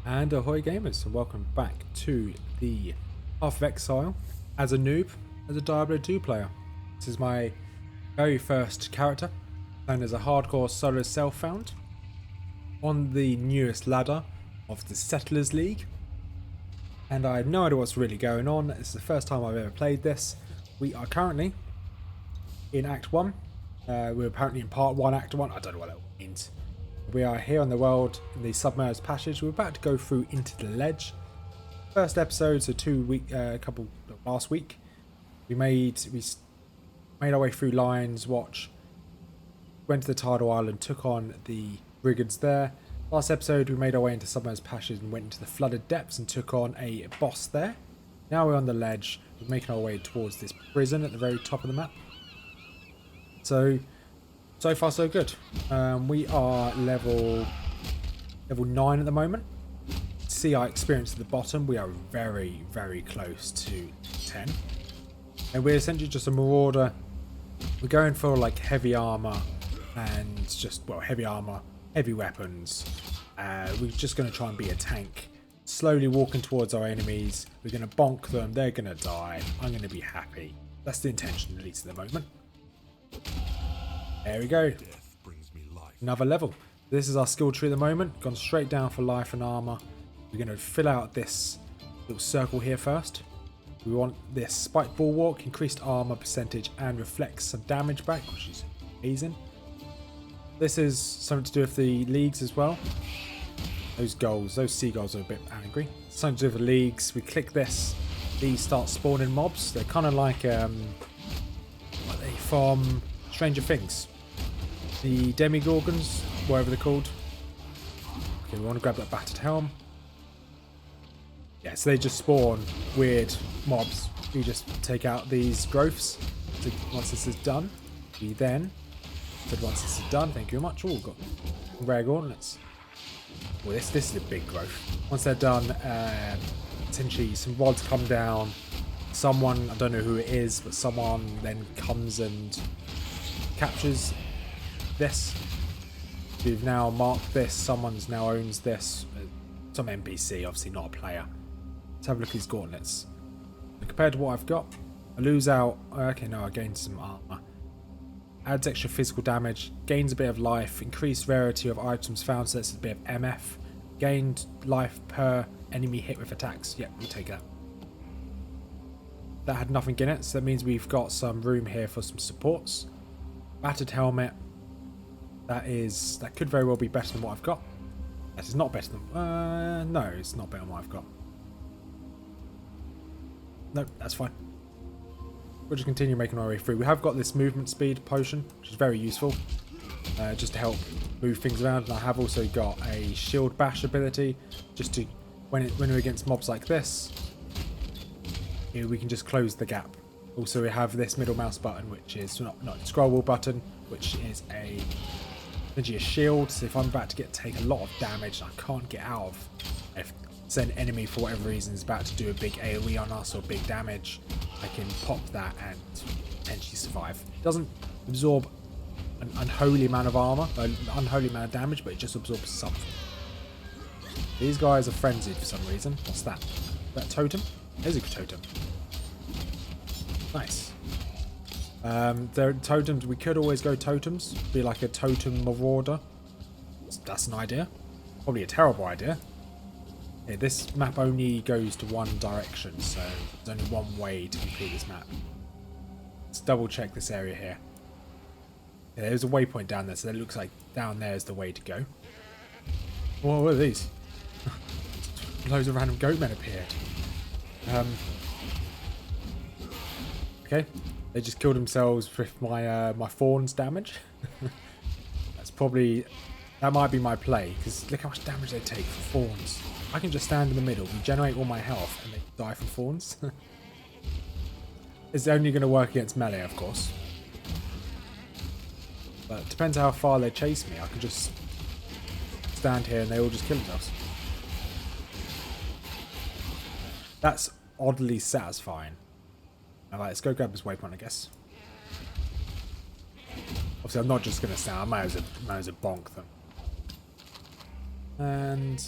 And ahoy gamers, and welcome back to the Path of Exile as a noob, as a Diablo 2 player. This is my very first character, and as a hardcore solo self-found on the newest ladder of the Settlers League. And I have no idea what's really going on. It's the first time I've ever played this. We are currently in Act 1. We're apparently in Part 1, Act 1. I don't know what that means. We are here on the world in the submerged passage. We're about to go through into the ledge. First episode, so last week. We made our way through Lion's Watch, went to the tidal island, took on the brigands there. Last episode, we made our way into submerged passage and went into the flooded depths and took on a boss there. Now we're on the ledge. We're making our way towards this prison at the very top of the map. So far so good. We are level 9 at the moment. See our experience at the bottom. We are very, very close to 10. And we're essentially just a marauder. We're going for like heavy armor and heavy armor, heavy weapons. We're just going to try and be a tank. Slowly walking towards our enemies. We're going to bonk them. They're going to die. I'm going to be happy. That's the intention, at least at the moment. There we go. Another level. This is our skill tree at the moment. Gone straight down for life and armor. We're going to fill out this little circle here first. We want this spiked bulwark, increased armor percentage, and reflects some damage back, which is amazing. This is something to do with the leagues as well. Those seagulls are a bit angry. Something to do with the leagues. We click this. These start spawning mobs. They're kind of like from Stranger Things. The Demigorgons, whatever they're called. Okay, we want to grab that battered helm. Yeah, so they just spawn weird mobs. We just take out these growths. So once this is done, thank you very much. Oh, we've got rare gauntlets. Well, this is a big growth. Once they're done, essentially some rods come down. Someone, I don't know who it is, but someone then comes and captures this. We've now marked this. Someone's now owns this. Some NPC, obviously not a player. Let's have a look at these gauntlets. And compared to what I've got, I lose out. Okay, no, I gained some armor. Adds extra physical damage. Gains a bit of life. Increased rarity of items found, so that's a bit of MF. Gained life per enemy hit with attacks. Yep, we'll take that. That had nothing in it, so that means we've got some room here for some supports. Battered helmet. That could very well be better than what I've got. That is not better than... no, it's not better than what I've got. No, that's fine. We'll just continue making our way through. We have got this movement speed potion, which is very useful. Just to help move things around. And I have also got a shield bash ability. Just to, when we're against mobs like this, we can just close the gap. Also, we have this middle mouse button, which is not scroll wheel button, which is essentially a shield. So if I'm about to take a lot of damage and I can't get out of, if an enemy for whatever reason is about to do a big AoE on us or big damage, I can pop that and potentially survive. It doesn't absorb an unholy amount of armor, an unholy amount of damage, but it just absorbs something. These guys are frenzied for some reason. What's that? Is that totem? There's a totem. Nice. There are totems. We could always go totems. Be like a totem marauder. That's an idea. Probably a terrible idea. Yeah, this map only goes to one direction, so there's only one way to complete this map. Let's double check this area here. Yeah, there's a waypoint down there, so it looks like down there is the way to go. Whoa, what are these? Loads of random goatmen appeared. Okay, they just killed themselves with my my thorns damage. That might be my play, because look how much damage they take for thorns. I can just stand in the middle, regenerate all my health, and they die from thorns. It's only going to work against melee, of course. But it depends how far they chase me. I can just stand here and they all just kill themselves. That's oddly satisfying. Alright, let's go grab this waypoint, I guess. Obviously, I'm not just going to stand. I might as well bonk them. And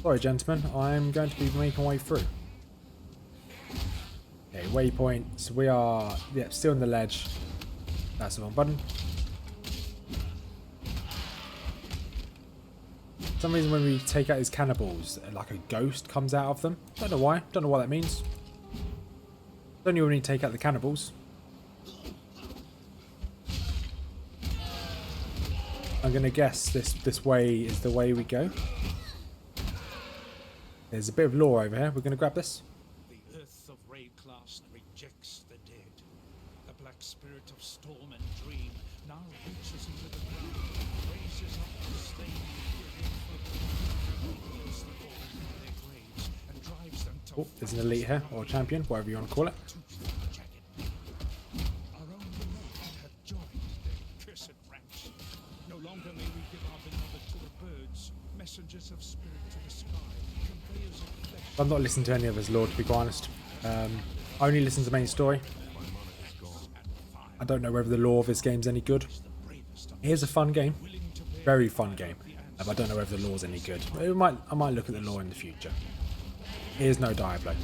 Sorry, gentlemen, I'm going to be making my way through. Okay, waypoint. So we are, yeah, still on the ledge. That's the wrong button. For some reason when we take out these cannibals, like a ghost comes out of them. Don't know why. Don't know what that means. Only when you take out the cannibals. I'm going to guess this way is the way we go. There's a bit of lore over here. We're going to grab this. The earth of Rayclast rejects the dead. The black spirit of storm and dream now reaches into the ground, raises up the slain against the fallen in their graves, and drives them to Oh, there's an elite here, or a champion, whatever you want to call it. Our own beloved have joined their cursed ranks. No longer may we give our beloved to the birds, messengers of spirit to the sky. I'm not listening to any of his lore, to be quite honest. I only listen to the main story. I don't know whether the lore of this game's any good. It is a fun game. Very fun game. I don't know whether the lore's any good. I might look at the lore in the future. Here's no Diablo.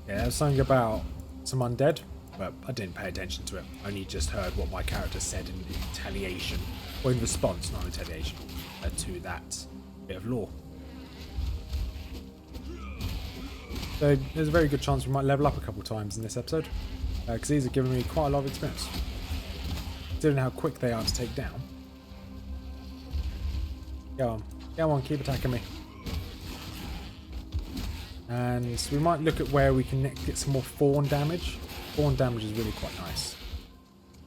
Yeah, there's something about some undead, but I didn't pay attention to it. I only just heard what my character said in retaliation. Or in response, not retaliation, to that bit of lore. So there's a very good chance we might level up a couple times in this episode, because these are giving me quite a lot of experience. Considering how quick they are to take down. Go on, keep attacking me. And we might look at where we can get some more fawn damage. Fawn damage is really quite nice.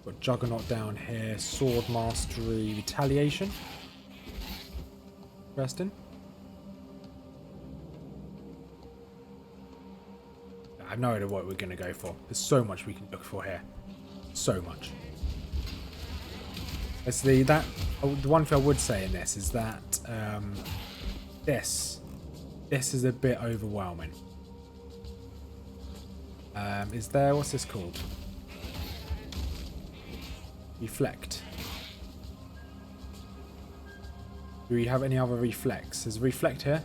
Got Juggernaut down here, Sword Mastery, Retaliation. Interesting. I have no idea what we're going to go for. There's so much we can look for here. So much. Let's see, the one thing I would say in this is that this is a bit overwhelming. Is there, what's this called? Reflect. Do we have any other reflex? There's a reflect here.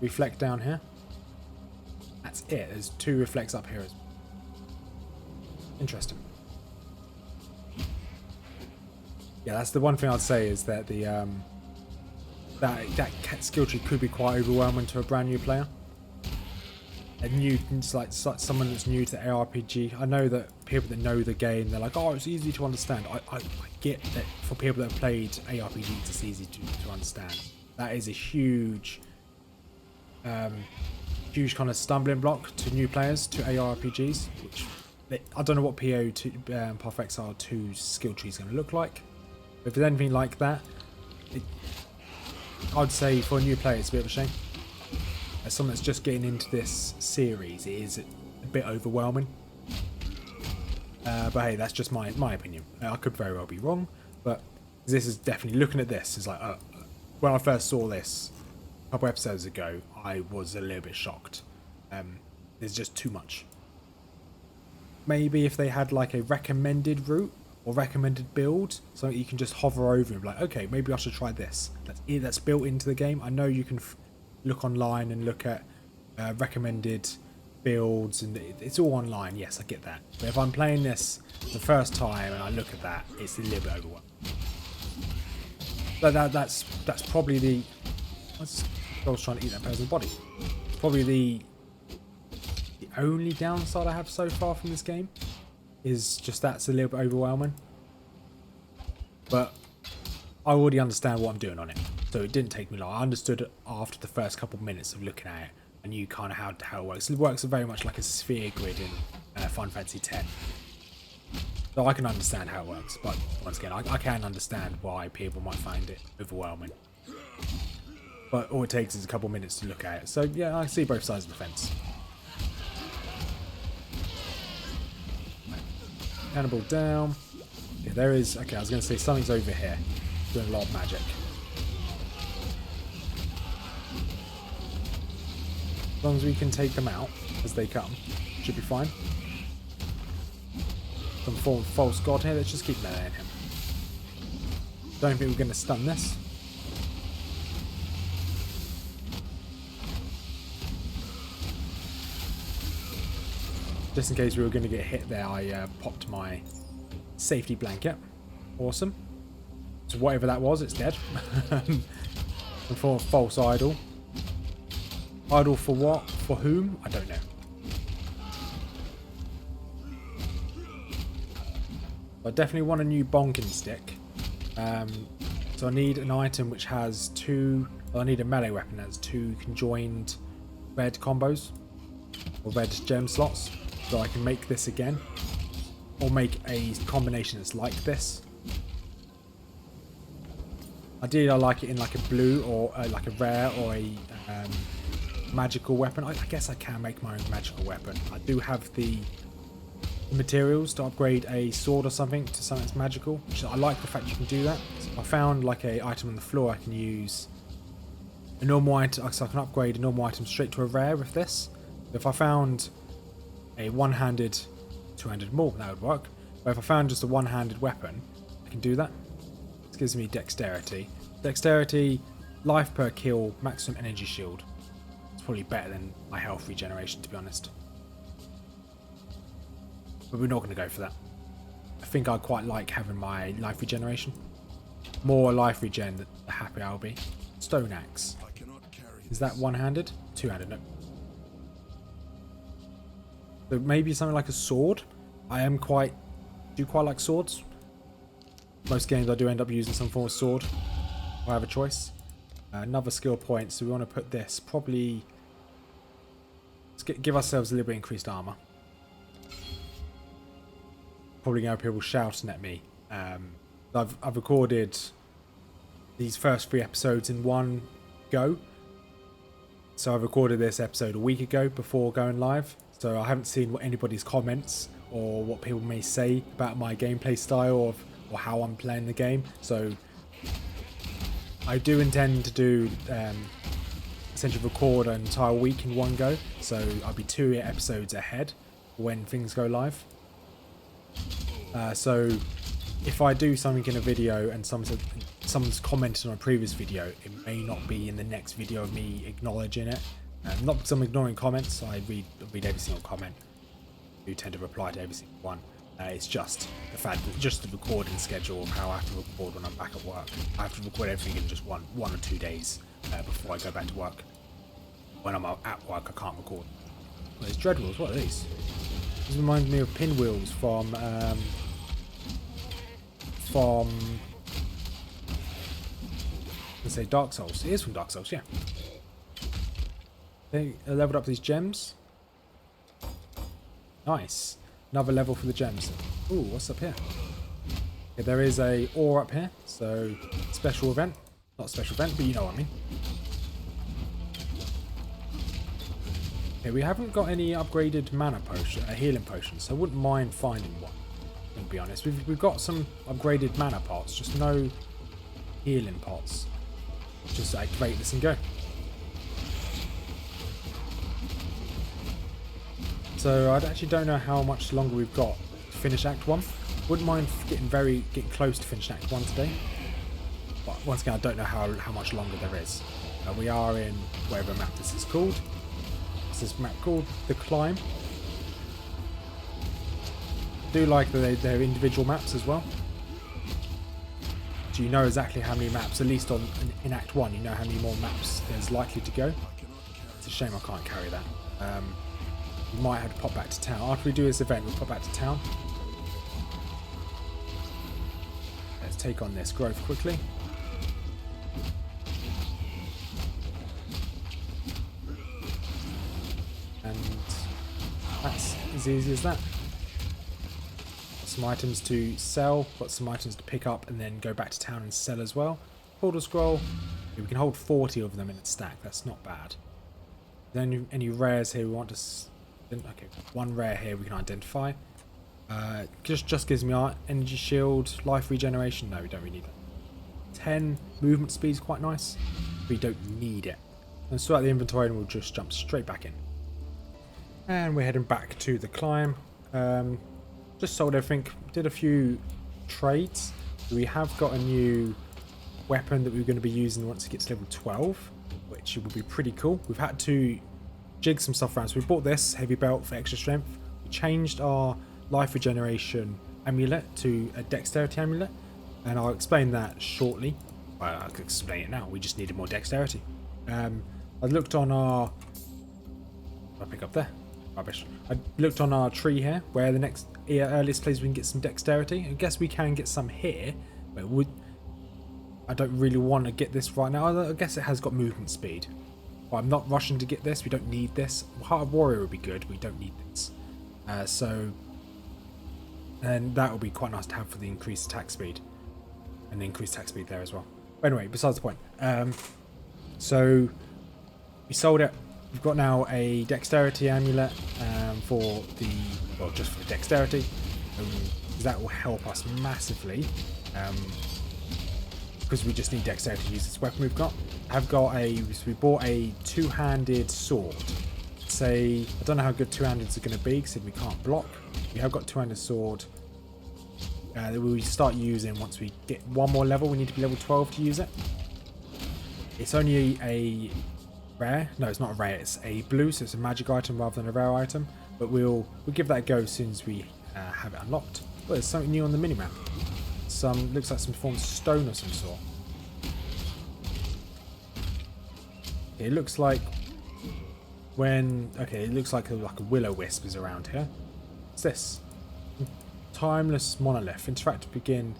Reflect down here. That's it. There's 2 reflects up here. Interesting. Yeah, that's the one thing I'd say is that the that skill tree could be quite overwhelming to a brand new player. It's like someone that's new to ARPG. I know that people that know the game, they're like, oh, it's easy to understand. I get that for people that have played ARPGs, it's easy to understand. That is a huge kind of stumbling block to new players to ARPGs, which I don't know what Path of Exile 2's skill tree is going to look like. But if there's anything like that, I'd say for a new player, it's a bit of a shame. As someone that's just getting into this series, it is a bit overwhelming. But hey, that's just my opinion. I could very well be wrong, but this is definitely, looking at this, is like, when I first saw this a couple episodes ago, I was a little bit shocked. There's just too much. Maybe if they had like a recommended route or recommended build, so you can just hover over and be like, okay, maybe I should try this. That's built into the game. I know you can look online and look at recommended builds, and it's all online. Yes, I get that. But if I'm playing this the first time and I look at that, it's a little bit overwhelming. But that's probably the. I was trying to eat that person's body. Probably the only downside I have so far from this game is just that's a little bit overwhelming. But I already understand what I'm doing on it, so it didn't take me long. I understood after the first couple of minutes of looking at it. I knew kind of how it works. It works very much like a sphere grid in Final Fantasy X. So I can understand how it works, but once again, I can understand why people might find it overwhelming. But all it takes is a couple of minutes to look at it. So yeah, I see both sides of the fence. Cannibal down. Yeah, there is. Okay, I was going to say something's over here, doing a lot of magic. As long as we can take them out as they come, should be fine. Some form of false god here. Let's just keep meleeing him. Don't think we're going to stun this. Just in case we were going to get hit there, I popped my safety blanket. Awesome. So whatever that was, it's dead. And for a false idol. Idol for what? For whom? I don't know. I definitely want a new bonking stick. So I need an item which has two... Well, I need a melee weapon that has two conjoined red combos. Or red gem slots. So I can make this again. Or make a combination that's like this. Ideally I like it in like a blue or like a rare or a magical weapon. I guess I can make my own magical weapon. I do have the materials to upgrade a sword or something to something that's magical. Which I like the fact you can do that. So I found like a item on the floor I can use a normal item, so I can upgrade a normal item straight to a rare with this. If I found a one-handed, two-handed more, that would work. But if I found just a one-handed weapon, I can do that. This gives me dexterity. Dexterity, life per kill, maximum energy shield. It's probably better than my health regeneration, to be honest. But we're not going to go for that. I think I quite like having my life regeneration. More life regen, the happier I'll be. Stone axe. Is that one-handed? Two-handed, no. So maybe something like a sword. I do quite like swords. Most games I do end up using some form of sword. If I have a choice. Another skill point, so we want to put this probably... Let's give ourselves a little bit increased armor. Probably going to have people shouting at me. I've recorded these first 3 episodes in one go. So I recorded this episode a week ago before going live. So I haven't seen what anybody's comments or what people may say about my gameplay style or how I'm playing the game. So I do intend to do essentially record an entire week in one go. So I'll be 2 episodes ahead when things go live. So if I do something in a video and someone's commented on a previous video, it may not be in the next video of me acknowledging it. Not because I'm ignoring comments. I read every single comment. I do tend to reply to every single one. It's just the fact that just the recording schedule of how I have to record when I'm back at work. I have to record everything in just one or 2 days before I go back to work. When I'm at work, I can't record. Well, there's dreadwolves. What are these? This reminds me of pinwheels from let's say Dark Souls. It is from Dark Souls, yeah. They leveled up these gems. Nice. Another level for the gems. Ooh, what's up here? Okay, there is a ore up here, so special event. Not special event, but you know what I mean. Okay, we haven't got any upgraded mana potion, healing potions, so I wouldn't mind finding one. To be honest, we've got some upgraded mana pots, just no healing pots. Just activate this and go. So I actually don't know how much longer we've got to finish Act 1. Wouldn't mind getting close to finishing Act 1 today. But once again, I don't know how much longer there is. We are in whatever map this is called. What's this map called? The Climb. I do like that they're individual maps as well. So you know exactly how many maps, at least in Act 1, you know how many more maps there's likely to go. It's a shame I can't carry that. We might have to pop back to town. After we do this event, we'll pop back to town. Let's take on this growth quickly. And that's as easy as that. Got some items to sell, got some items to pick up and then go back to town and sell as well. Portal scroll. We can hold 40 of them in a stack. That's not bad. Then any rares here we want to... Okay, one rare here we can identify. Just gives me our energy shield, life regeneration. No, we don't really need that. 10 movement speed is quite nice. We don't need it. And sort out the inventory and we'll just jump straight back in. And we're heading back to the climb. Just sold everything. Did a few trades. We have got a new weapon that we're going to be using once it gets to level 12, which will be pretty cool. We've had to jig some stuff around. So we bought this heavy belt for extra strength. We changed our life regeneration amulet to a dexterity amulet, and I'll explain that shortly. Well, I could explain it now. We just needed more dexterity. I looked on our... I'll pick up there. Rubbish. I looked on our tree here, where the next earliest place we can get some dexterity. I guess we can get some here, but I don't really want to get this right now. I guess it has got movement speed. But I'm not rushing to get this. We don't need this. Heart of Warrior would be good. We don't need this. And that would be quite nice to have for the increased attack speed. And the increased attack speed there as well. But anyway, besides the point. So we sold it. We've got now a dexterity amulet for the... Well, just for the dexterity. That will help us massively. Because we just need dexterity to use this weapon we've got. We bought a two-handed sword. I don't know how good two-handeds are going to be because we can't block. We have got two-handed sword that we start using once we get one more level. We need to be level 12 to use it. It's only a rare. No, it's not a rare. It's a blue, so it's a magic item rather than a rare item. But we'll give that a go as soon as we have it unlocked. Oh, there's something new on the minimap. Looks like some form of stone of some sort. It looks like it looks like a will-o-wisp is around here. What's this? Timeless monolith. Interact to begin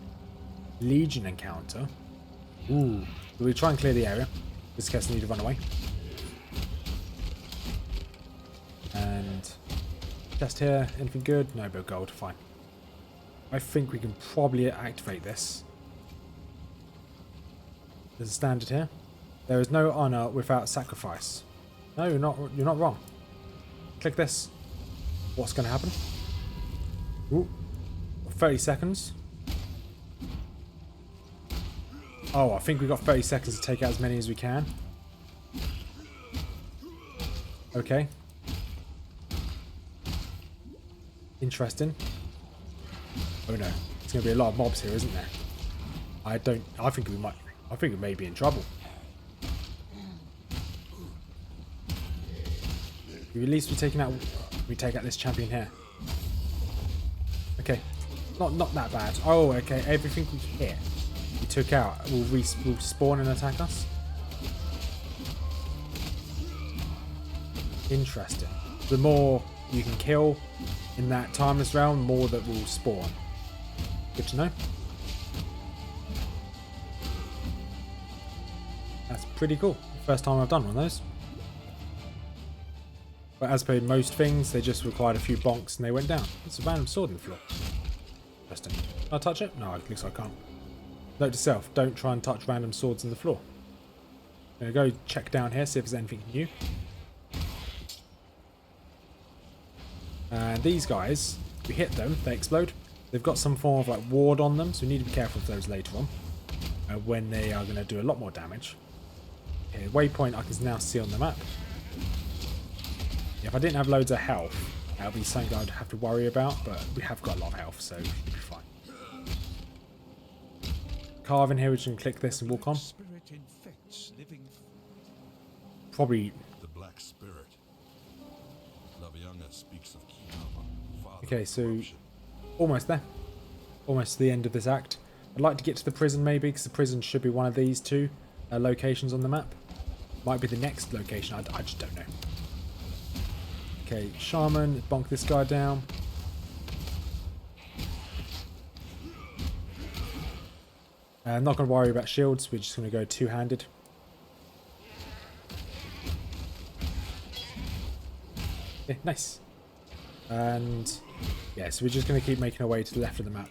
Legion encounter. Ooh. We'll try and clear the area. This case I need to run away. And just here, anything good? No, but gold, fine. I think we can probably activate this. There's a standard here. There is no honor without sacrifice. No, you're not wrong. Click this. What's going to happen? Ooh. 30 seconds. Oh, I think we've got 30 seconds to take out as many as we can. Okay. Interesting. Oh no, it's going to be a lot of mobs here, isn't there? I think we may be in trouble. At least we take out this champion here. Okay, not that bad. Oh, okay, everything here we took out will spawn and attack us. Interesting. The more you can kill in that timeless realm, the more that will spawn. Good to know. That's pretty cool. First time I've done one of those. But as per most things, they just required a few bonks and they went down. It's a random sword on the floor. Interesting. Can I touch it? No, it looks like I can't. Note to self, don't try and touch random swords on the floor. I'm going to go check down here, see if there's anything new. And these guys, if you hit them, they explode. They've got some form of like ward on them, so we need to be careful of those later on. When they are going to do a lot more damage. Okay, waypoint I can now see on the map. If I didn't have loads of health, that would be something I'd have to worry about, but we have got a lot of health, so we should be fine. Carve in here, we can click this and walk on. Probably. The Black Spirit. Speaks of okay, so almost there. Almost to the end of this act. I'd like to get to the prison maybe, because the prison should be one of these two locations on the map. Might be the next location, I just don't know. Okay, Shaman, bonk this guy down. I'm not going to worry about shields, we're just going to go two-handed. Okay, nice. And yeah, so we're just going to keep making our way to the left of the map.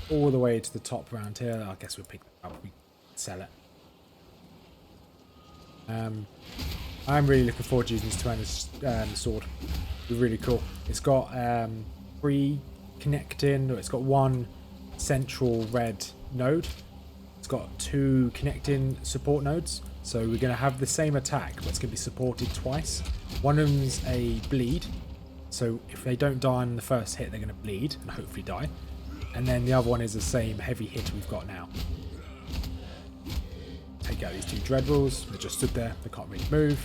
All the way to the top around here. I guess we'll pick that up, we sell it. I'm really looking forward to using this two-handed sword. It's really cool. It's got 3 connecting, it's got 1 central red node. It's got 2 connecting support nodes. So we're going to have the same attack, but it's going to be supported twice. One of them's a bleed. So if they don't die in the first hit, they're going to bleed and hopefully die. And then the other one is the same heavy hit we've got now. take out these two dread wolves. They just stood there. They can't really move.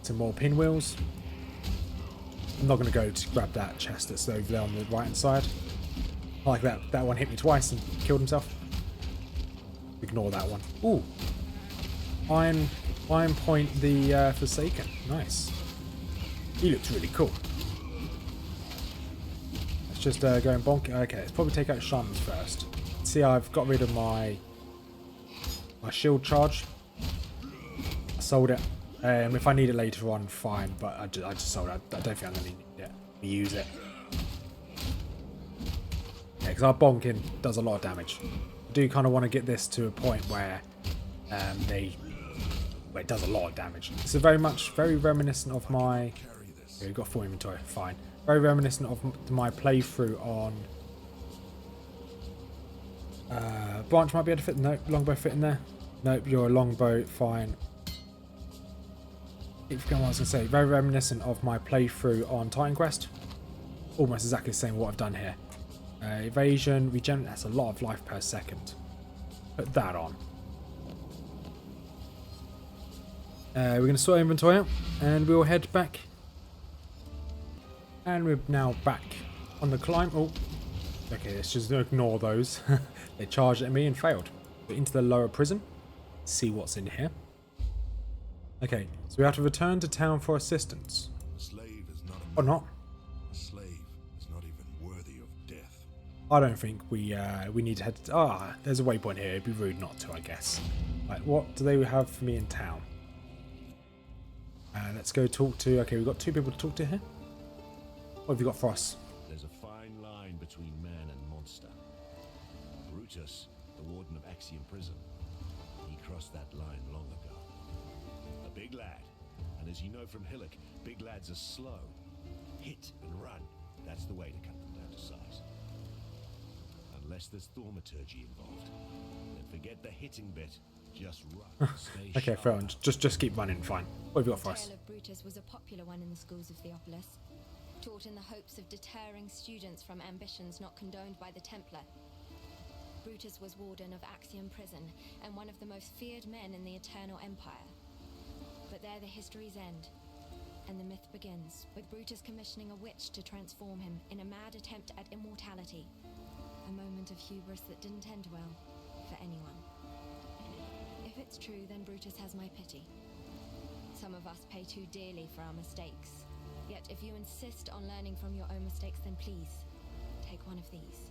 Some more pinwheels. I'm not going to go to grab that chest that's over there on the right hand side. I like that. That one hit me twice and killed himself. Ignore that one. Ooh. Iron Point the Forsaken. Nice. He looks really cool. Let's just go and bonk. Okay, let's probably take out shamans first. See, I've got rid of my shield charge. I sold it. If I need it later on, fine. But I just sold it. I don't think I'm going to need it. Use it. Yeah, because our bonking does a lot of damage. I do kind of want to get this to a point where it does a lot of damage. It's very reminiscent of my... Yeah, we've got full inventory, fine. Very reminiscent of my playthrough on... Branch might be able to fit... Nope, longbow fit in there. Nope, you're a longbow, fine. Keep going, I was going to say, very reminiscent of my playthrough on Titan Quest. Almost exactly the same what I've done here. Evasion, regen, that's a lot of life per second. Put that on. We're going to sort inventory out and we'll head back. And we're now back on the climb. Oh, okay, let's just ignore those. They charged at me and failed. We're into the lower prison. See what's in here. Okay, so we have to return to town for assistance. A slave is not Or not. A slave is not even worthy of death. I don't think we need to head to... there's a waypoint here. It'd be rude not to, I guess. Right, what do they have for me in town? Let's go talk to... Okay, we've got two people to talk to here. What have you got for us? There's a fine line between man and monster. Brutus, the warden of Axiom Prison, he crossed that line long ago. A big lad, and as you know from Hillock, big lads are slow. Hit and run, that's the way to cut them down to size. Unless there's thaumaturgy involved, then forget the hitting bit. Just run. Stay Okay, sharp. fair on. Just keep running, fine. What have you got for The us? tale of Brutus was a popular one in the schools of Theopolis, taught in the hopes of deterring students from ambitions not condoned by the Templar. Brutus was warden of Axiom Prison and one of the most feared men in the Eternal Empire. But there the histories end, and the myth begins, with Brutus commissioning a witch to transform him in a mad attempt at immortality. A moment of hubris that didn't end well for anyone. If it's true, then Brutus has my pity. Some of us pay too dearly for our mistakes. Yet if you insist on learning from your own mistakes, then please, take one of these.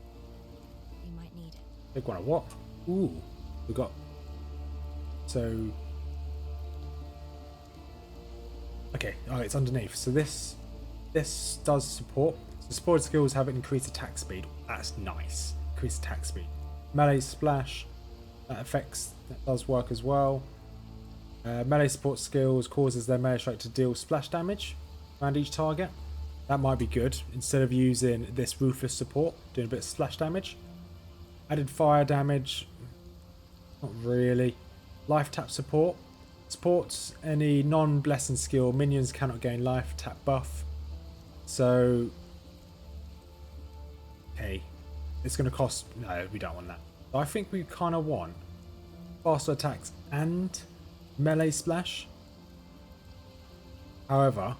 You might need it. Big one of what? Ooh, we got... So... Okay, oh, it's underneath. So this does support. So support skills have increased attack speed. That's nice. Increased attack speed. Melee splash. That does work as well. Melee support skills causes their melee strike to deal splash damage around each target. That might be good. Instead of using this Rufus support, doing a bit of splash damage. Added fire damage. Not really. Life tap support. Supports any non-blessing skill. Minions cannot gain life tap buff. So... Okay. It's going to cost... No, we don't want that. I think we kind of want faster attacks and melee splash. However,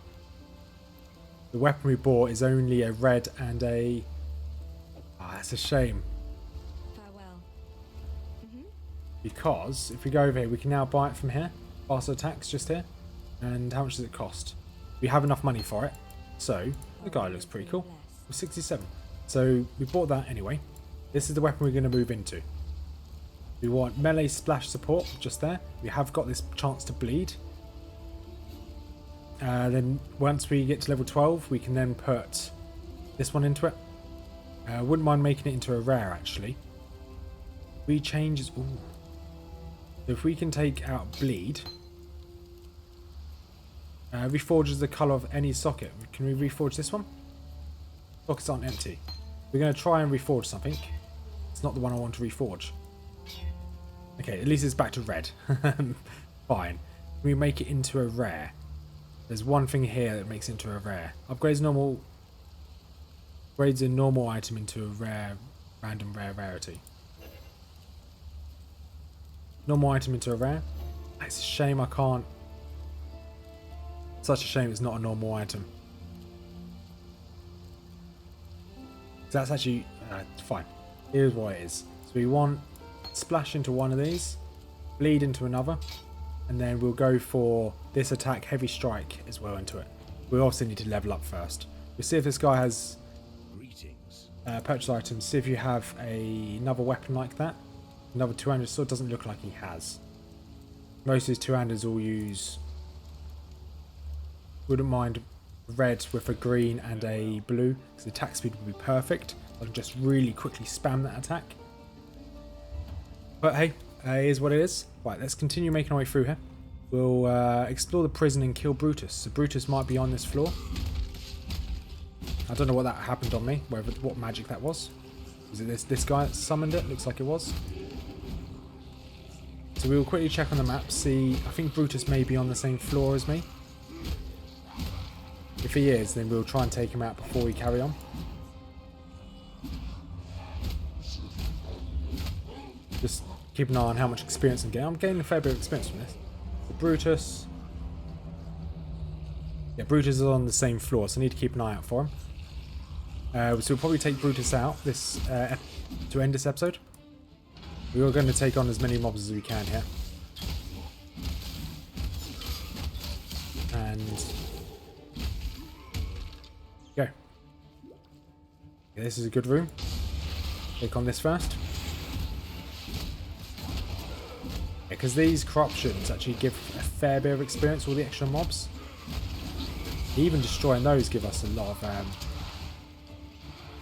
the weapon we bought is only a red and a... that's a shame. Farewell. Because if we go over here, we can now buy it from here. Faster attacks just here. And how much does it cost? We have enough money for it. So, the guy looks pretty cool. 67. So, we bought that anyway. This is the weapon we're going to move into. We want melee splash support just there. We have got this chance to bleed. Then once we get to level 12, we can then put this one into it. Wouldn't mind making it into a rare actually. We change... Ooh. So if we can take out bleed. Reforges the colour of any socket. Can we reforge this one? Sockets aren't empty. We're going to try and reforge something. It's not the one I want to reforge. Okay, at least it's back to red. Fine. We make it into a rare. There's one thing here that makes it into a rare. Upgrades normal. Upgrades a normal item into a rare, random rare rarity. Normal item into a rare. It's a shame I can't. Such a shame it's not a normal item. So that's actually fine. Here's what it is. So we want splash into one of these, bleed into another, and then we'll go for this attack, heavy strike as well into it. We also need to level up first. We'll see if this guy has Greetings. purchase items. See if you have another weapon like that. Another two-handed sword. Doesn't look like he has. Most of his two-handers will use. Wouldn't mind red with a green and a blue because the attack speed would be perfect. I can just really quickly spam that attack. But hey, it is what it is. Right, let's continue making our way through here. We'll explore the prison and kill Brutus. So Brutus might be on this floor. I don't know what that happened on me, what magic that was. Is it this guy that summoned it? Looks like it was. So we will quickly check on the map, see. I think Brutus may be on the same floor as me. If he is, then we'll try and take him out before we carry on. Just keep an eye on how much experience I'm getting. I'm getting a fair bit of experience from this. So Brutus. Yeah, Brutus is on the same floor, so I need to keep an eye out for him. So we'll probably take Brutus out this to end this episode. We are going to take on as many mobs as we can here. And go. Okay, this is a good room. Take on this first. Because these corruptions actually give a fair bit of experience, all the extra mobs. Even destroying those give us a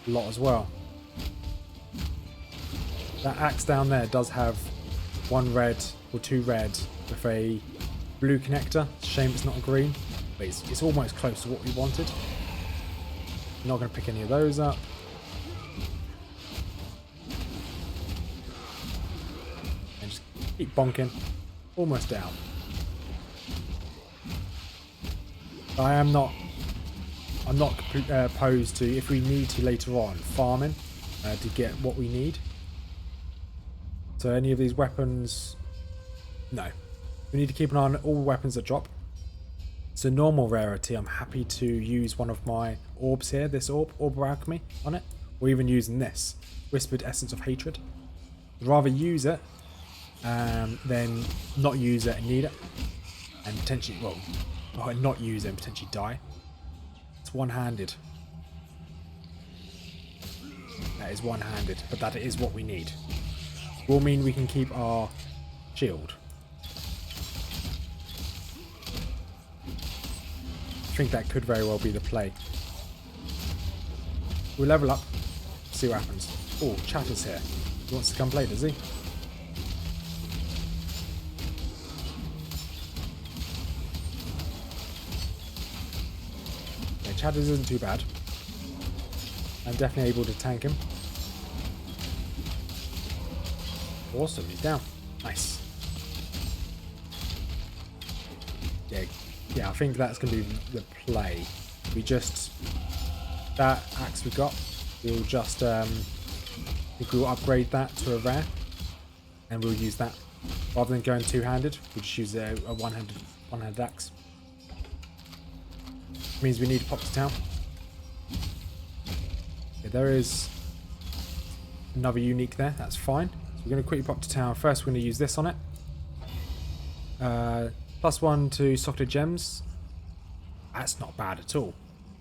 lot as well. That axe down there does have one red or two red with a blue connector. It's a shame it's not a green, but it's almost close to what we wanted. I'm not going to pick any of those up. And just keep bonking. Almost down. I'm not opposed to, if we need to later on, farming to get what we need. So any of these weapons, no. We need to keep an eye on all weapons that drop. So normal rarity, I'm happy to use one of my orbs here, this orb of alchemy on it, or even using this, Whispered Essence of Hatred. I'd rather use it than not use it and need it, and potentially, well, not use it and potentially die. It's one-handed. That is one-handed, but that is what we need. Will mean we can keep our shield. I think that could very well be the play. We'll level up, see what happens. Oh, Chatter's here. He wants to come play, does he? Yeah, Chatter's isn't too bad. I'm definitely able to tank him. Awesome, he's down. Nice. Yeah, I think that's going to be the play. We just... That axe we got, we'll just... I think we'll upgrade that to a rare. And we'll use that. Rather than going two-handed, we'll just use a one-handed axe. Means we need to pop to town. Yeah, there is another unique there, that's fine. We're going to quickly pop to town. First, we're going to use this on it. +1 to socketed gems. That's not bad at all.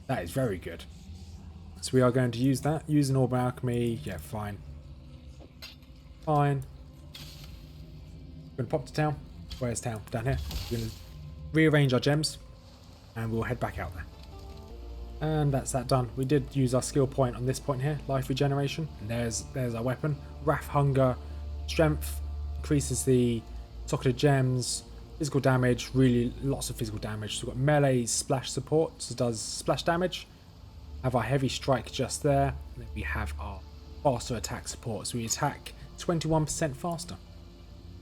That is very good. So we are going to use that. Use an orb of alchemy. Yeah, fine. Fine. We're going to pop to town. Where's town? Down here. We're going to rearrange our gems. And we'll head back out there. And that's that done. We did use our skill point on this point here. Life regeneration. And there's our weapon. Wrath, Hunger, Strength. Increases the socketed gems. Physical damage. Really lots of physical damage. So we've got melee splash support. So it does splash damage. Have our heavy strike just there. And then we have our faster attack support. So we attack 21% faster.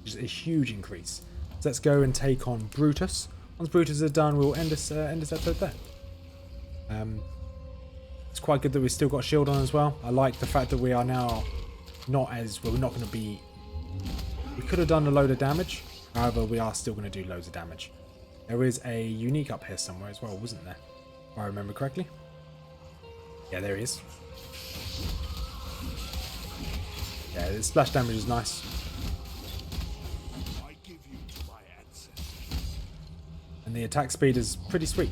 Which is a huge increase. So let's go and take on Brutus. Once Brutus is done, we'll end this episode there. It's quite good that we've still got shield on as well. I like the fact that we are now not as... Well, we're not going to be We could have done a load of damage. However, we are still going to do loads of damage. There is a unique up here somewhere as well, wasn't there? If I remember correctly. Yeah, there he is. Yeah, the splash damage is nice. I give you to my ancestors. And the attack speed is pretty sweet.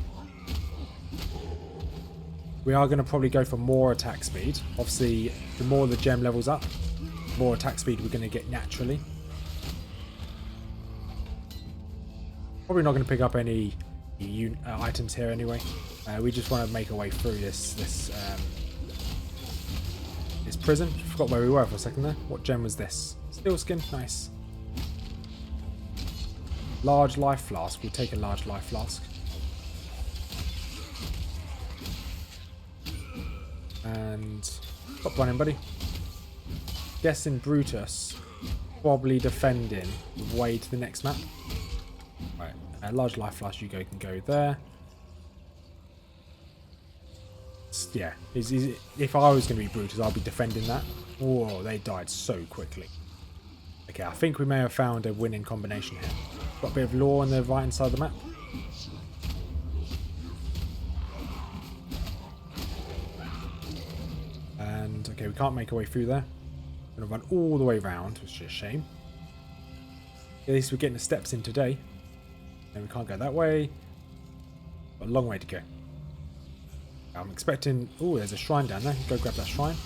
We are going to probably go for more attack speed. Obviously, the more the gem levels up, the more attack speed we're going to get naturally. Probably not going to pick up any items here anyway. We just want to make our way through this prison. Forgot where we were for a second there. What gem was this? Steel skin, nice. Large life flask. We'll take a large life flask. And stop running, buddy. Guessing Brutus probably defending the way to the next map. Right, a large life flask. You can go there. Yeah, if I was going to be Brutus, I'd be defending that. Whoa, they died so quickly. Okay, I think we may have found a winning combination here. Got a bit of lore on the right hand side of the map. And okay, we can't make our way through there. We're going to run all the way around, which is a shame. At least we're getting the steps in today. And we can't go that way. Got a long way to go. I'm expecting... Oh, there's a shrine down there. Go grab that shrine.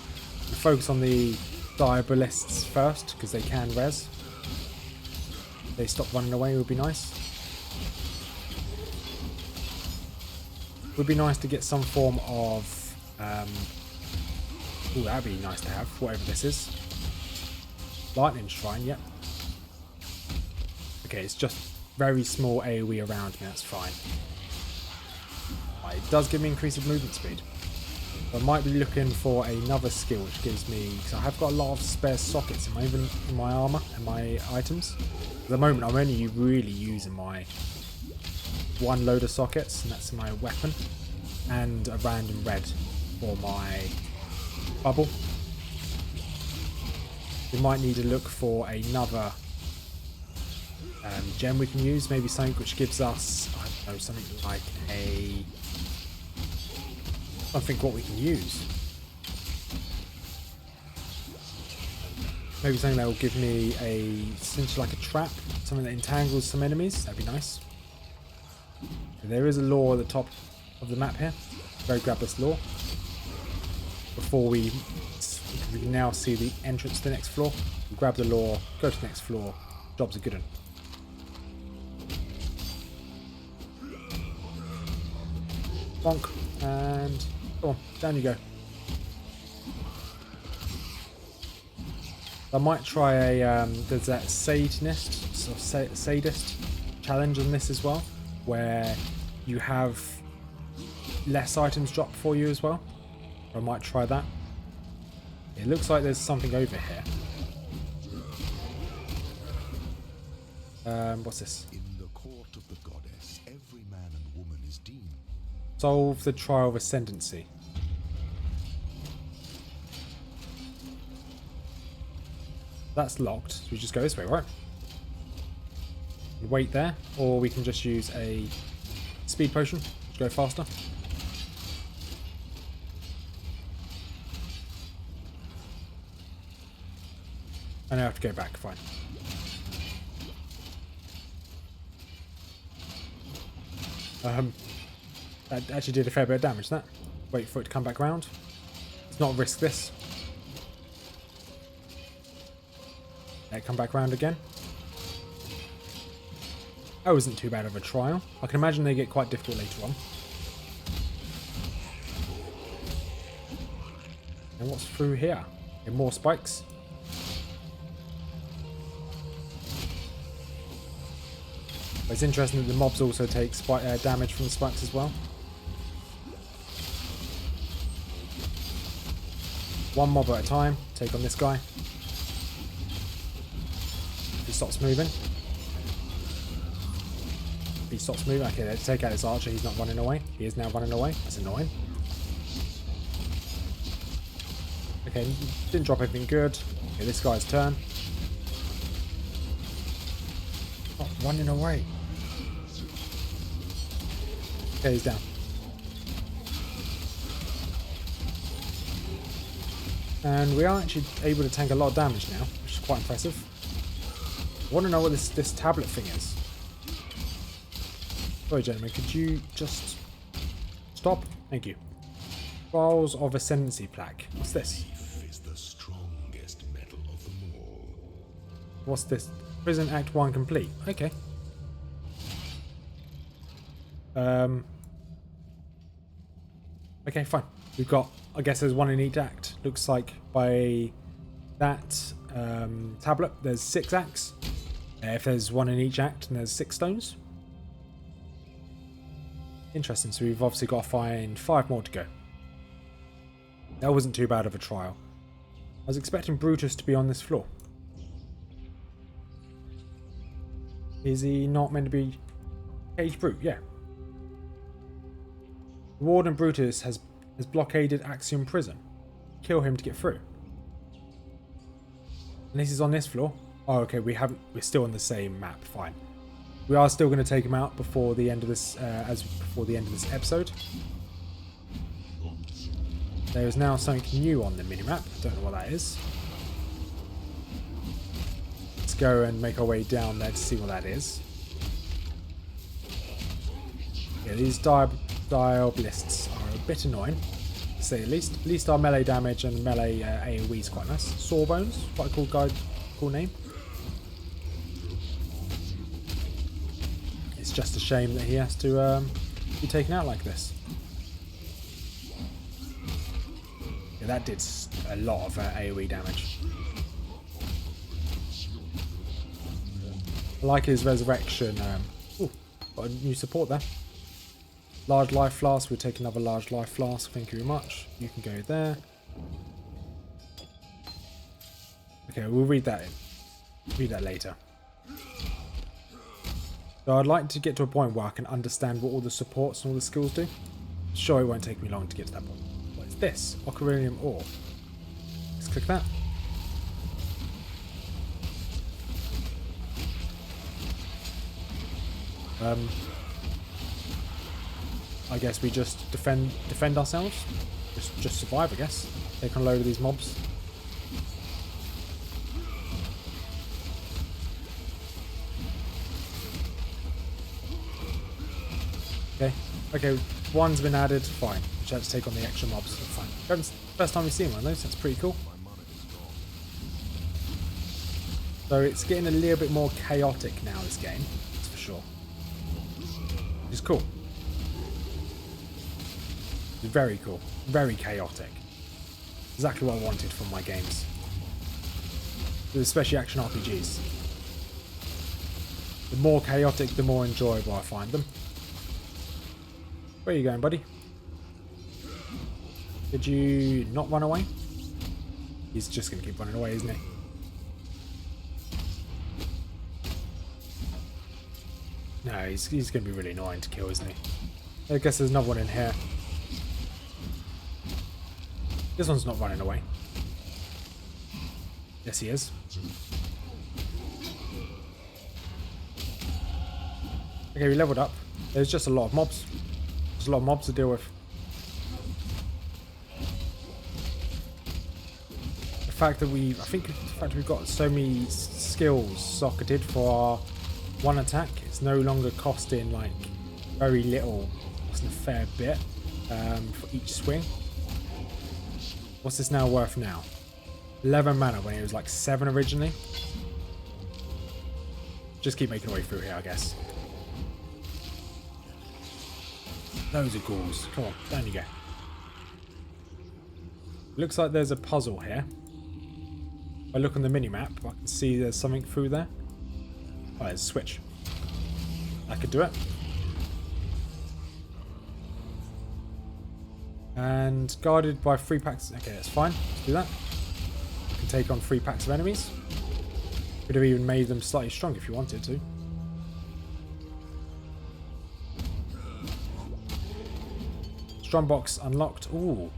We'll focus on the diabolists first, because they can res. If they stop running away, it would be nice. It would be nice to get some form of... oh, that'd be nice to have, whatever this is. Lightning shrine, yep. Okay, it's just very small AoE around me, that's fine. It does give me increased movement speed. I might be looking for another skill which gives me... because I have got a lot of spare sockets in my armour and my items. At the moment I'm only really using my one load of sockets, and that's my weapon. And a random red for my bubble. We might need to look for another gem we can use. Maybe something which gives us, I don't know, something like a... I think what we can use. Maybe something that will give me essentially like a trap, something that entangles some enemies. That'd be nice. There is a lore at the top of the map here. Go grab this lore before we can now see the entrance to the next floor. We'll grab the lore, go to the next floor. Job's a good one. Bonk and. Come on, down you go. I might try a, there's that sadist challenge on this as well, where you have less items dropped for you as well. I might try that. It looks like there's something over here. What's this? In the court of the goddess, every man and woman is deemed. Solve the trial of ascendancy. That's locked, so we just go this way, right? Wait there, or we can just use a speed potion to go faster. And I have to go back, fine. That actually did a fair bit of damage, that. Wait for it to come back round. Let's not risk this. Let it come back round again. That wasn't too bad of a trial. I can imagine they get quite difficult later on. And what's through here? Okay, more spikes. But it's interesting that the mobs also take damage from the spikes as well. One mob at a time. Take on this guy. He stops moving. He stops moving. Okay, let's take out this archer. He's not running away. He is now running away. That's annoying. Okay, didn't drop anything good. Okay, this guy's turn. running away. Okay, he's down. And we are actually able to tank a lot of damage now, which is quite impressive. I want to know what this tablet thing is. Sorry, gentlemen, could you just stop? Thank you. Files of Ascendancy plaque. What's this? Is the strongest metal of them all. What's this? Prison Act 1 complete. Okay. Okay, fine. We've got, I guess there's one in each act. Looks like by that tablet, there's 6 acts. If there's one in each act, and there's 6 stones. Interesting. So we've obviously got to find 5 more to go. That wasn't too bad of a trial. I was expecting Brutus to be on this floor. Is he not meant to be Cage Brute? Yeah. The Warden Brutus has blockaded Axiom Prison. Kill him to get through. And this is on this floor. Oh, okay. We're still on the same map. Fine. We are still going to take him out before the end of this, before the end of this episode. There is now something new on the minimap. I don't know what that is. Let's go and make our way down there to see what that is. Yeah, these diabolists are a bit annoying, to say the least. At least our melee damage and melee AoE is quite nice. Sawbones, quite a cool name. It's just a shame that he has to be taken out like this. Yeah, that did a lot of AoE damage. I like his resurrection. Ooh, got a new support there. Large life flask. We'll take another large life flask. Thank you very much. You can go there. Okay, we'll read that in. Read that later. So I'd like to get to a point where I can understand what all the supports and all the skills do. Sure, it won't take me long to get to that point. What is this? Ocarinium ore. Let's click that. I guess we just defend ourselves. Just survive, I guess. Take on a load of these mobs. Okay, one's been added, fine. We have to take on the extra mobs, fine. First time we've seen one of those, that's pretty cool. So it's getting a little bit more chaotic now, this game, that's for sure. Which is cool. It's very cool, very chaotic. Exactly what I wanted from my games. Especially action RPGs. The more chaotic, the more enjoyable I find them. Where are you going, buddy? Did you not run away? He's just going to keep running away, isn't he? No, he's going to be really annoying to kill, isn't he? I guess there's another one in here. This one's not running away. Yes, he is. Okay, we leveled up. There's just a lot of mobs. There's a lot of mobs to deal with. The fact that we've got so many skills socketed for our one attack, it's no longer costing like very little, costing a fair bit for each swing. What's this now worth now? 11 mana when it was like 7 originally. Just keep making our way through here, I guess. Those are ghouls. Come on, down you go. Looks like there's a puzzle here. If I look on the mini-map, I can see there's something through there. Oh, there's a switch. I could do it. And guarded by 3 packs. Okay, that's fine. Let's do that. You can take on 3 packs of enemies. Could have even made them slightly strong if you wanted to. Strongbox unlocked. Ooh.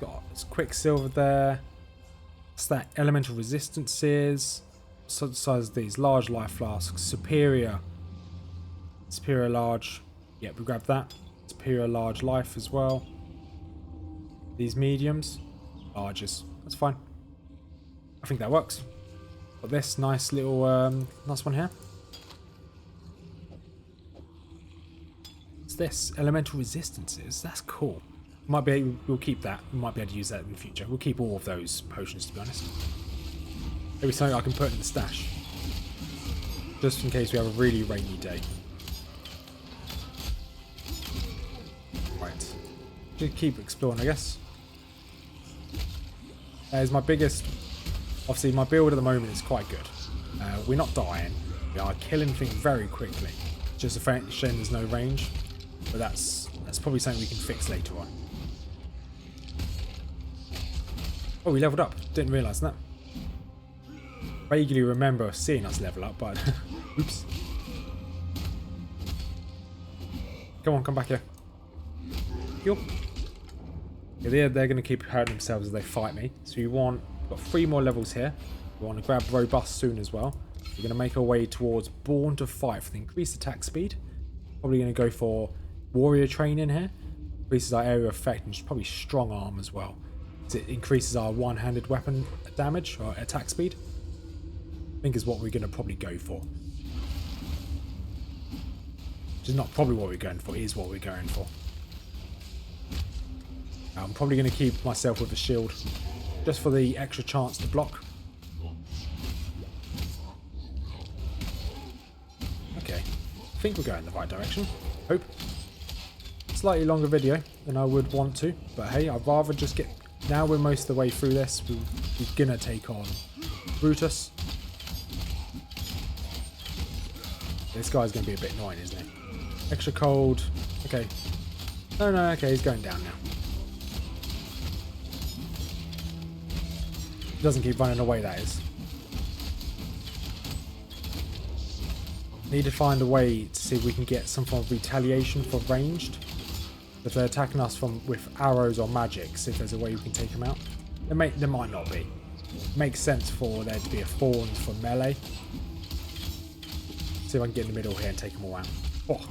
Got Quicksilver there. What's that? Elemental resistances. size of these? Large life flasks. Superior. Superior large. Yep, we grab that. Superior large life as well. These mediums. Larges. That's fine. I think that works. Got this nice little nice one here. What's this? Elemental resistances. That's cool. We'll keep that. We might be able to use that in the future. We'll keep all of those potions, to be honest. Maybe something I can put in the stash. Just in case we have a really rainy day. Right. Just keep exploring, I guess. That is my biggest... Obviously, my build at the moment is quite good. We're not dying. We are killing things very quickly. Just a shame there's no range. But that's probably something we can fix later on. Oh, we leveled up. Didn't realise that. Vaguely remember seeing us level up, but... Oops. Come on, come back here. Yeah, they're going to keep hurting themselves as they fight me. So we've got 3 more levels here. We want to grab Robust soon as well. We're going to make our way towards Born to Fight for the increased attack speed. Probably going to go for Warrior Training here. Increases our area of effect and probably Strong Arm as well. It increases our one-handed weapon damage or attack speed. I think is what we're going to probably go for. Which is not probably what we're going for, it is what we're going for. I'm probably going to keep myself with a shield. Just for the extra chance to block. Okay. I think we're going in the right direction. Hope. Slightly longer video than I would want to. But hey, I'd rather just get... Now we're most of the way through this. We're going to take on Brutus. This guy's going to be a bit annoying, isn't he? Extra cold. Okay. No, okay, he's going down now. He doesn't keep running away, that is. Need to find a way to see if we can get some form of retaliation for ranged. If they're attacking us with arrows or magics, if there's a way we can take them out. There might not be. Makes sense for there to be a thorn for melee. See if I can get in the middle here and take them all out. Oh,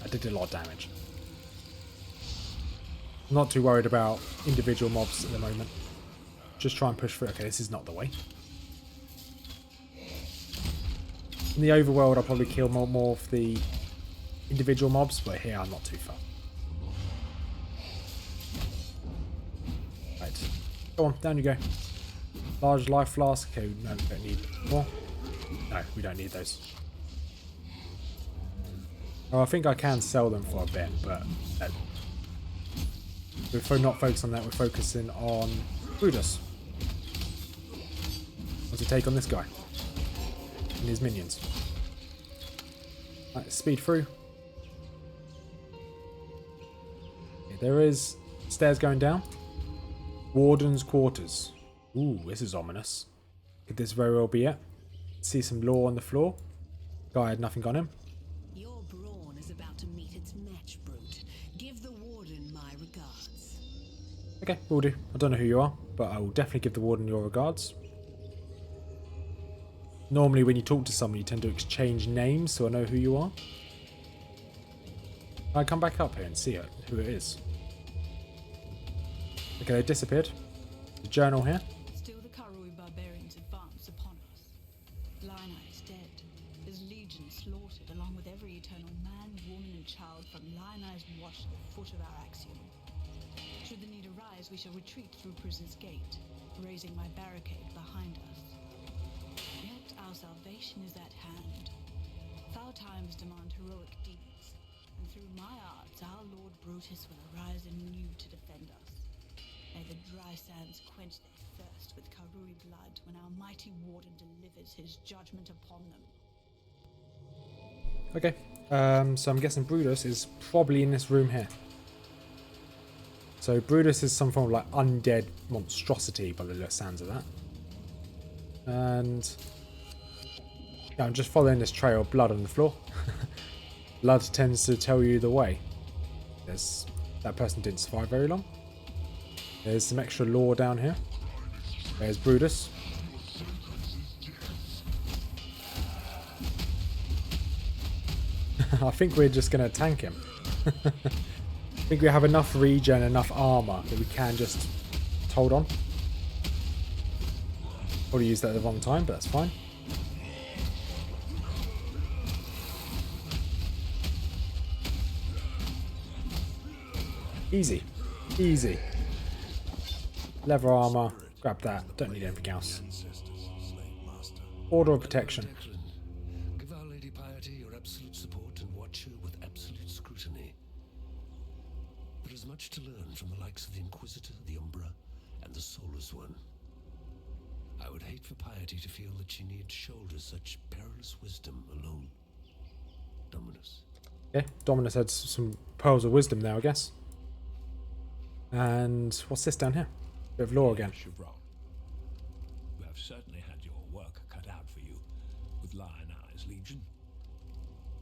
I did a lot of damage. I'm not too worried about individual mobs at the moment. Just try and push through. Okay, this is not the way. In the overworld, I'll probably kill more of the individual mobs, but here I'm not too far. Right. Go on, down you go. Large life flask. Okay, no, we don't need more. No, we don't need those. Oh, I think I can sell them for a bit, but no. We're not focused on that, we're focusing on Brutus. What's he take on this guy? And his minions. Right, speed through. Okay, there is stairs going down. Warden's quarters. Ooh, this is ominous. Could this very well be it? See some lore on the floor. Guy had nothing on him. Your brawn is about to meet its match, Brute. Give the warden my regards. Okay, will do. I don't know who you are, but I will definitely give the warden your regards. Normally when you talk to someone you tend to exchange names so I know who you are. I come back up here and see who it is. Okay, they disappeared. The journal here. Still the Karui barbarians advance upon us. Lina is dead. His legion slaughtered along with every eternal man, woman and child from Lina's watch to the foot of our axiom. Should the need arise, we shall retreat through Prison's Gate, raising my barricade behind us. Yet our salvation is at hand. Foul times demand heroic deeds, and through my arts our Lord Brutus will arise anew to defend us. May the dry sands quench their thirst with Karui blood when our mighty warden delivers his judgment upon them. Okay, so I'm guessing Brutus is probably in this room here. So Brutus is some form of like undead monstrosity by the sounds of that. And yeah, I'm just following this trail of blood on the floor. Blood tends to tell you the way. That person didn't survive very long. There's some extra lore down here. There's Brutus. I think we're just going to tank him. I think we have enough regen, enough armor that we can just hold on. Probably used that at the wrong time, but that's fine. Easy. Easy. Leather armor. Grab that. Don't need anything else. Order of protection. Give Our Lady Piety your absolute support and watch her with absolute scrutiny. There is much to learn from the likes of the Inquisitor, the Umbra, and the Soulless One. I would hate for Piety to feel that she need shoulder such perilous wisdom alone. Dominus. Okay, Dominus had some pearls of wisdom now, I guess. And what's this down here? Bit of lore again. Chevron, you have certainly had your work cut out for you with Lion Eye's Legion.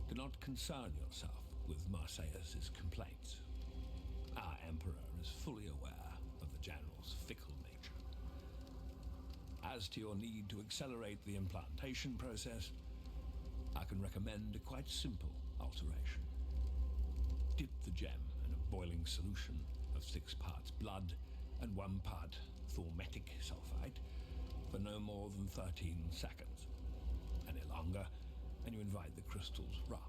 Do not concern yourself with Marseilles' complaints. Our Emperor is fully aware of the General's fickle nature. As to your need to accelerate the implantation process, I can recommend a quite simple alteration. Dip the gem in a boiling solution of 6 parts blood and 1 part thormetic sulfide for no more than 13 seconds. Any longer, and you invite the crystal's wrath.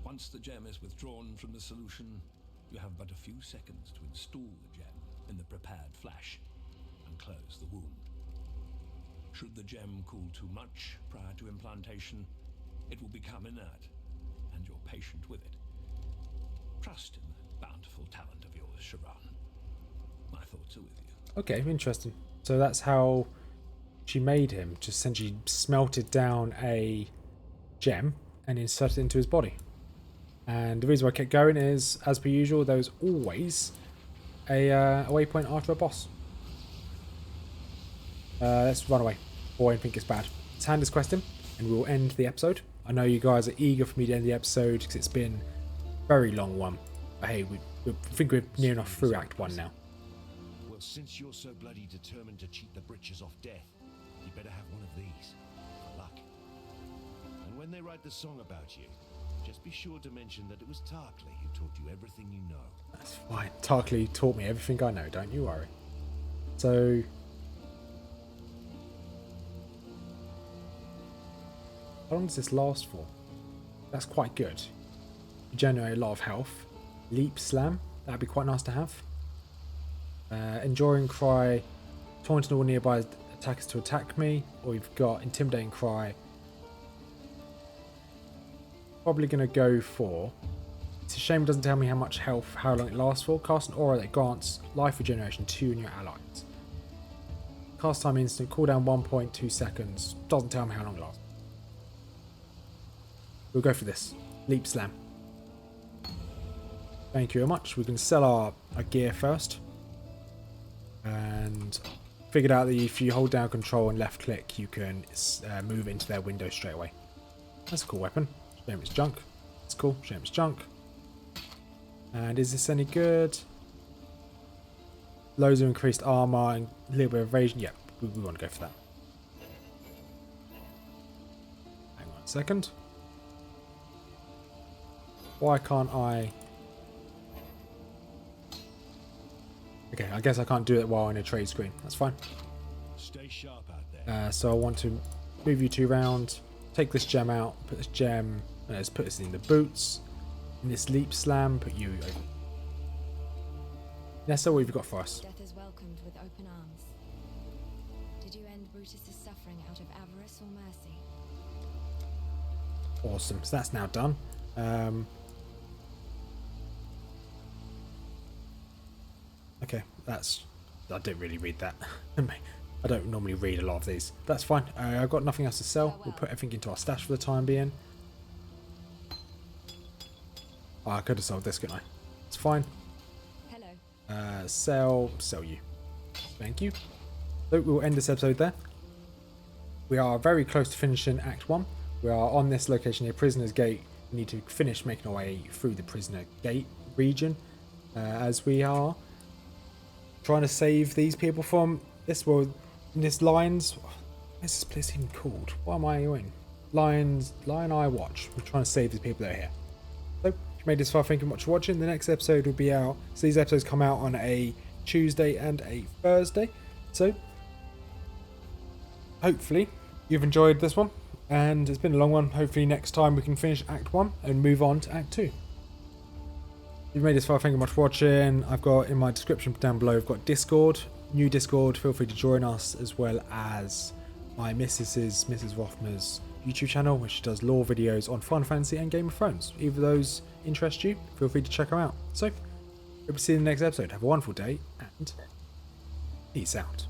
Once the gem is withdrawn from the solution, you have but a few seconds to install the gem in the prepared flash and close the wound. Should the gem cool too much prior to implantation, it will become inert, and you're patient with it. Trust in the bountiful talent of yours, Chevron. My thoughts are with you. Okay, interesting. So that's how she made him. Just essentially smelted down a gem and inserted it into his body. And the reason why I kept going is, as per usual, there was always a waypoint after a boss. Let's run away before anything gets bad. Let's hand this quest in and we'll end the episode. I know you guys are eager for me to end the episode because it's been a very long one. But hey, I think we're near enough through Act 1 now. Well, since you're so bloody determined to cheat the britches off death, you better have one of these. For luck. And when they write the song about you, just be sure to mention that it was Tarkley who taught you everything you know. That's fine. Tarkley taught me everything I know, don't you worry. So... how long does this last for? That's quite good. You generate a lot of health. Leap Slam, that'd be quite nice to have. Enduring Cry, taunting all nearby attackers to attack me. Or you've got Intimidating Cry. Probably going to go for... it's a shame it doesn't tell me how much health, how long it lasts for. Cast an aura that grants life regeneration to you and your allies. Cast time instant, cooldown 1.2 seconds. Doesn't tell me how long it lasts. We'll go for this. Leap Slam. Thank you very much. We can sell our gear first. And figured out that if you hold down control and left click, you can move into their window straight away. That's a cool weapon. Shame it's junk. It's cool. Shame it's junk. And is this any good? Loads of increased armor and a little bit of evasion. Yep, we want to go for that. Hang on a second. Why can't I... okay, I guess I can't do it while in a trade screen. That's fine. Stay sharp out there. So I want to move you 2 round, take this gem out, put this gem, let's put this in the boots. In this Leap Slam, put you over. Nessa, what have you got for us? Death is welcomed with open arms. Did you end Brutus's suffering out of avarice or mercy? Awesome, so that's now done. Okay, that's... I didn't really read that. I don't normally read a lot of these. That's fine. I've got nothing else to sell. We'll put everything into our stash for the time being. Oh, I could have sold this, couldn't I? It's fine. Hello. Sell you. Thank you. So we'll end this episode there. We are very close to finishing Act 1. We are on this location here, Prisoner's Gate. We need to finish making our way through the Prisoner Gate region. As we are trying to save these people from this world, this lines. What's this place even called? What am I in? Lion Eye Watch. We're trying to save the people that are here. So, if you made this far, thank you much for watching. The next episode will be out. So these episodes come out on a Tuesday and a Thursday. So, hopefully, you've enjoyed this one. And it's been a long one. Hopefully next time we can finish Act 1 and move on to Act 2. If you've made this far, thank you much for watching. I've got in my description down below, I've got Discord. New Discord, feel free to join us, as well as my Mrs Rothmers YouTube channel, which does lore videos on Final Fantasy and Game of Thrones. Either of those interest you, feel free to check them out. So, hope to see you in the next episode. Have a wonderful day, and peace out.